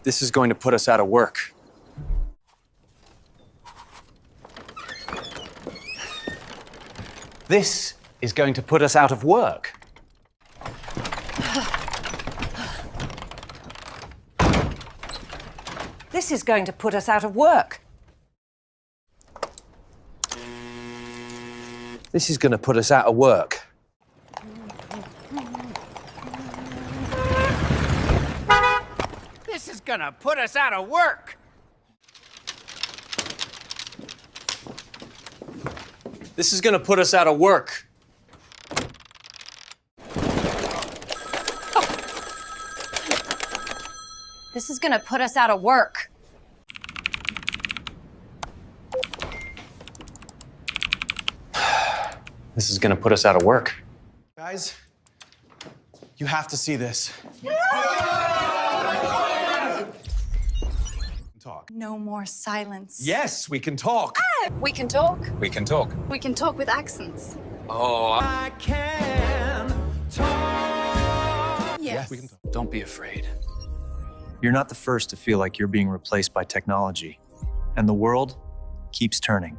This is going to put us out of work. This is going to put us out of work. This is going to put us out of work. This is going to put us out of work. This is gonna put us out of work. This is going to put us out of work. This is gonna put us out of work. This is going to put us out of work. Guys, you have to see this. Talk. No more silence. Yes, we can talk. We can talk. We can talk. We can talk with accents. I can talk. Yes. We can talk. Don't be afraid. You're not the first to feel like you're being replaced by technology, and the world keeps turning.